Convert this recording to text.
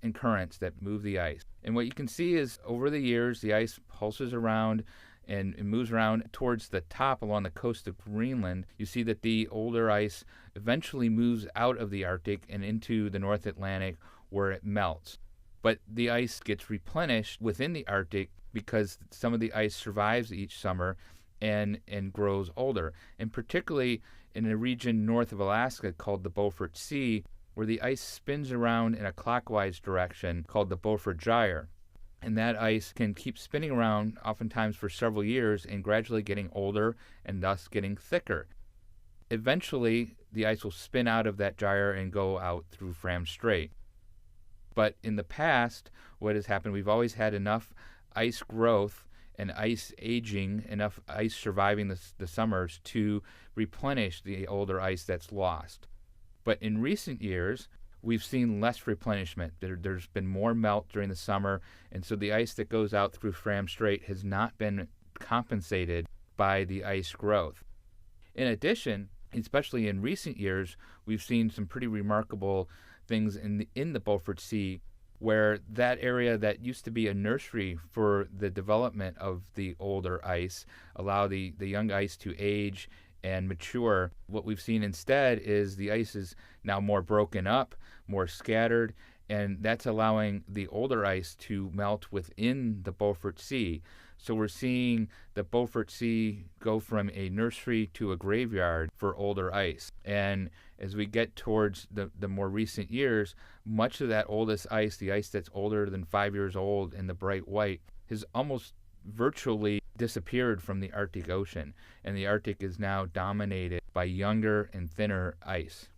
and currents that move the ice. And what you can see is over the years, the ice pulses around and it moves around towards the top along the coast of Greenland. You see that the older ice eventually moves out of the Arctic and into the North Atlantic where it melts. But the ice gets replenished within the Arctic because some of the ice survives each summer and grows older. And particularly in a region north of Alaska called the Beaufort Sea, where the ice spins around in a clockwise direction called the Beaufort Gyre. And that ice can keep spinning around oftentimes for several years and gradually getting older and thus getting thicker. Eventually, the ice will spin out of that gyre and go out through Fram Strait. But in the past, what has happened, we've always had enough ice growth and ice aging, enough ice surviving the summers to replenish the older ice that's lost. But in recent years, we've seen less replenishment. There's been more melt during the summer, and so the ice that goes out through Fram Strait has not been compensated by the ice growth. In addition, especially in recent years, we've seen some pretty remarkable things in the Beaufort Sea, where that area that used to be a nursery for the development of the older ice, allow the young ice to age and mature. What we've seen instead is the ice is now more broken up, more scattered, and that's allowing the older ice to melt within the Beaufort Sea. So we're seeing the Beaufort Sea go from a nursery to a graveyard for older ice. And as we get towards the more recent years, much of that oldest ice, the ice that's older than 5 years old and the bright white, has almost virtually disappeared from the Arctic Ocean, and the Arctic is now dominated by younger and thinner ice.